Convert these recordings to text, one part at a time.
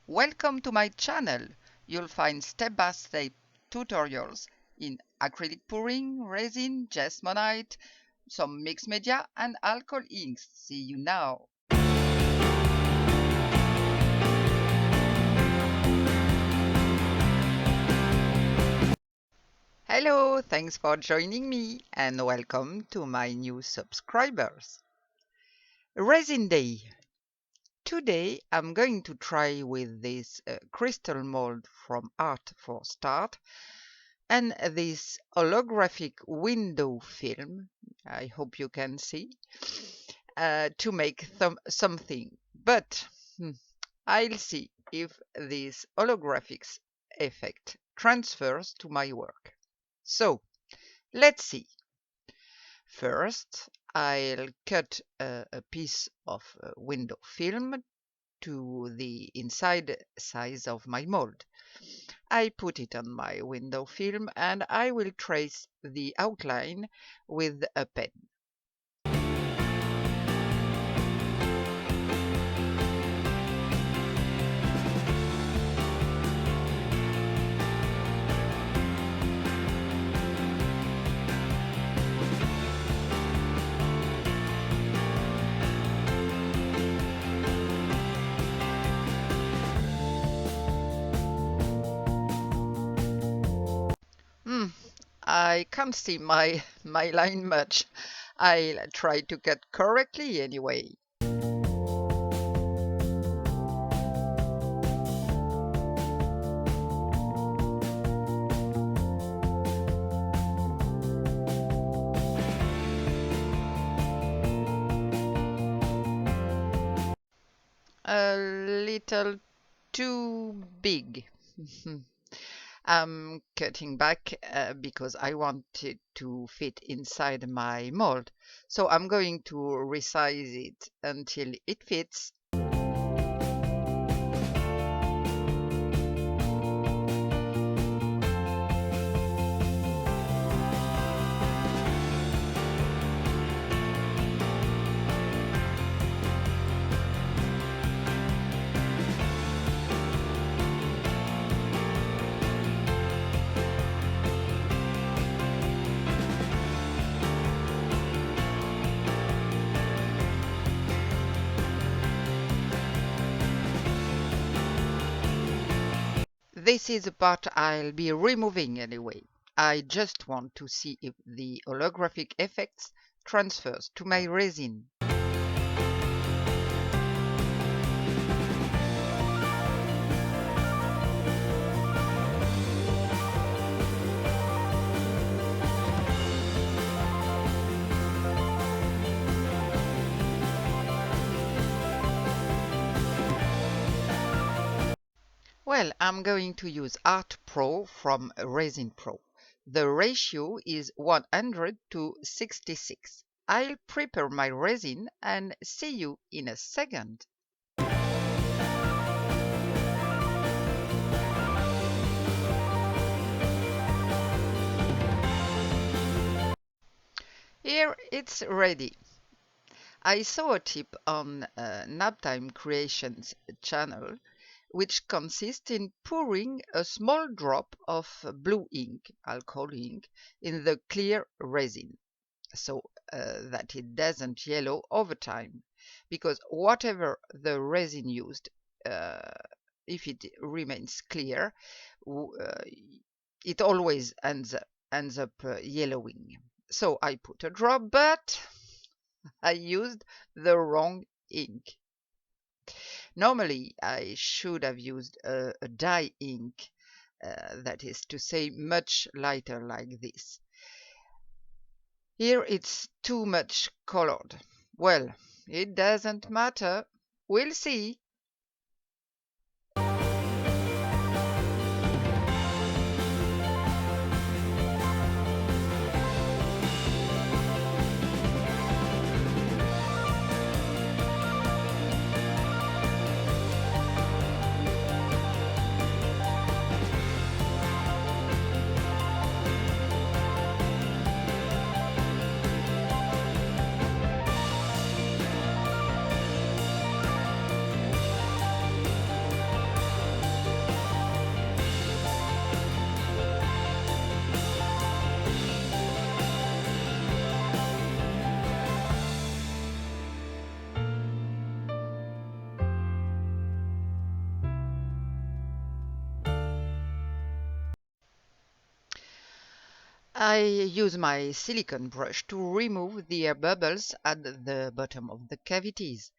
Welcome to my channel. You'll find step-by-step tutorials in acrylic pouring, resin, jasmonite, some mixed media and alcohol inks. See you now. Hello, thanks for joining me and welcome to my new subscribers. Resin Day. Today I'm going to try with this crystal mold from Art for Start and this holographic window film, I hope you can see, to make something. But I'll see if this holographic effect transfers to my work. So let's see. First, I'll cut a piece of window film to the inside size of my mold. I put it on my window film and I will trace the outline with a pen. I can't see my line much. I'll try to cut correctly anyway. A little too big. I'm cutting back because I want it to fit inside my mold. So I'm going to resize it until it fits. This is the part I'll be removing anyway. I just want to see if the holographic effects transfers to my resin. Well, I'm going to use Art Pro from ResinPro. The ratio is 100 to 66. I'll prepare my resin and see you in a second. Here it's ready. I saw a tip on Naptime Creations channel which consists in pouring a small drop of blue ink, alcohol ink, in the clear resin so that it doesn't yellow over time. Because whatever the resin used, if it remains clear, it always ends up yellowing. So I put a drop, but I used the wrong ink. Normally, I should have used a dye ink, that is to say, much lighter like this. Here it's too much colored. Well, it doesn't matter. We'll see. I use my silicone brush to remove the air bubbles at the bottom of the cavities.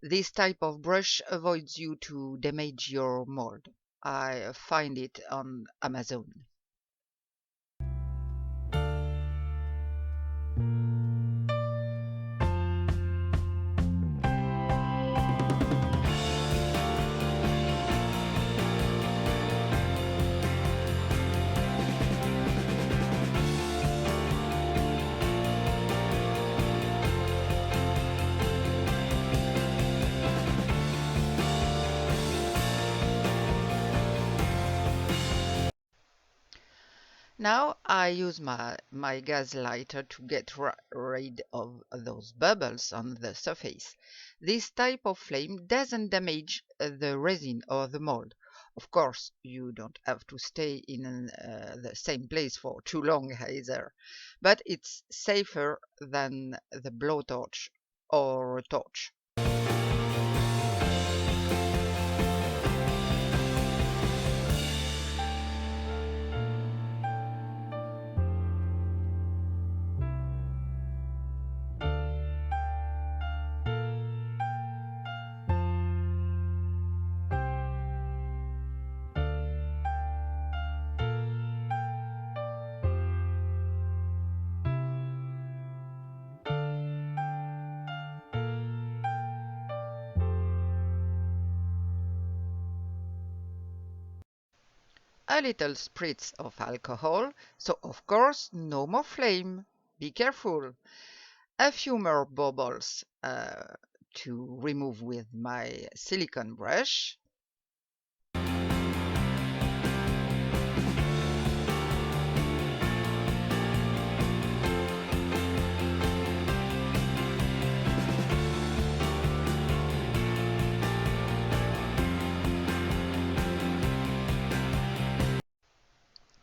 This type of brush avoids you to damage your mold. I find it on Amazon. Now I use my gas lighter to get rid of those bubbles on the surface. This type of flame doesn't damage the resin or the mold. Of course, you don't have to stay in the same place for too long either, but it's safer than the blowtorch or a torch. A little spritz of alcohol, so of course no more flame. Be careful. A few more bubbles to remove with my silicone brush.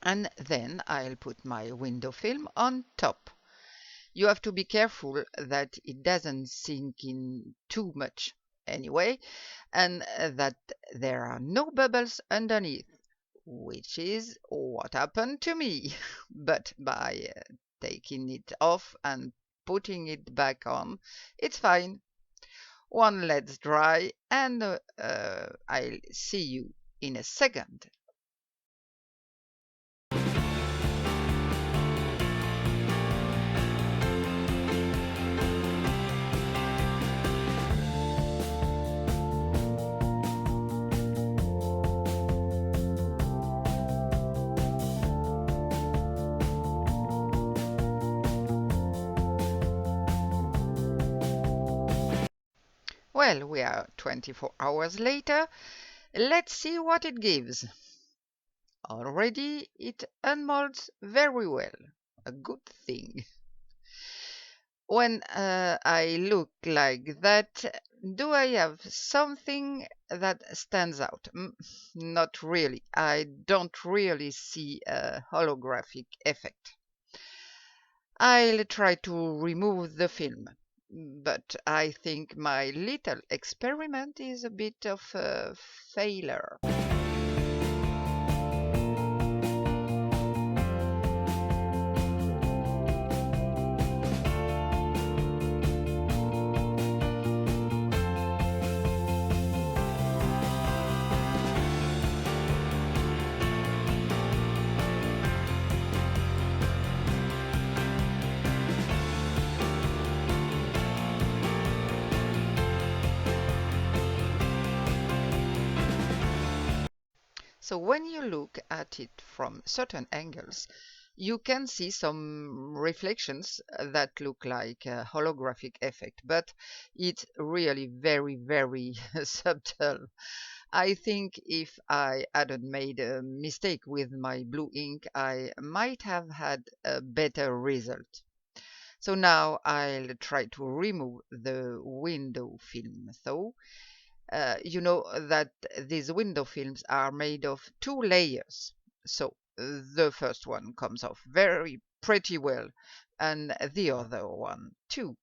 And then I'll put my window film on top. You have to be careful that it doesn't sink in too much anyway, and that there are no bubbles underneath, which is what happened to me. But by taking it off and putting it back on, it's fine. One let's dry, and I'll see you in a second. Well, we are 24 hours later. Let's see what it gives. Already it unmolds very well. A good thing. When I look like that, do I have something that stands out? Not really. I don't really see a holographic effect. I'll try to remove the film, but I think my little experiment is a bit of a failure. So when you look at it from certain angles, you can see some reflections that look like a holographic effect, but it's really very, very subtle. I think if I hadn't made a mistake with my blue ink, I might have had a better result. So now I'll try to remove the window film though. You know that these window films are made of two layers. So the first one comes off very pretty well, and the other one too.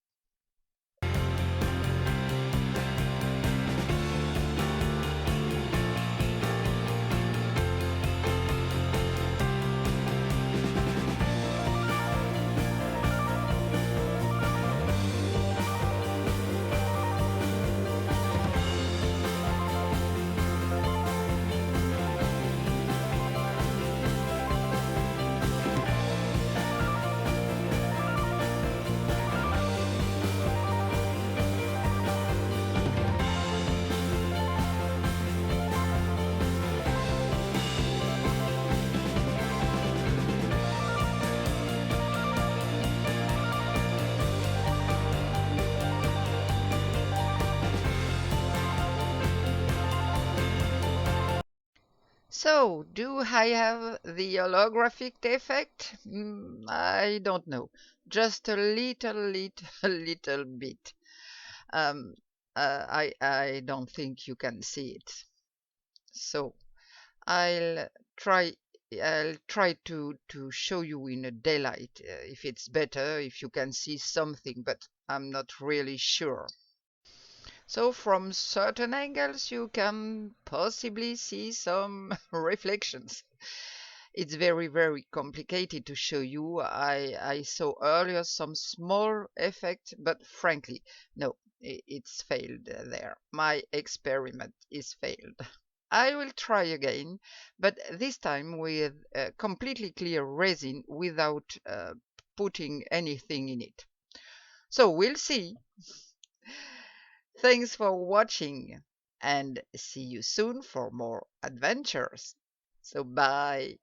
So, do I have the holographic effect? I don't know. Just a little bit. Um, I don't think you can see it. So I'll try I'll try to show you in a daylight if it's better, if you can see something, but I'm not really sure. So from certain angles you can possibly see some reflections. It's very complicated to show you. I saw earlier some small effect, but frankly, no, it's failed there. My experiment is failed. I will try again, but this time with completely clear resin without putting anything in it. So we'll see. Thanks for watching and see you soon for more adventures. So bye.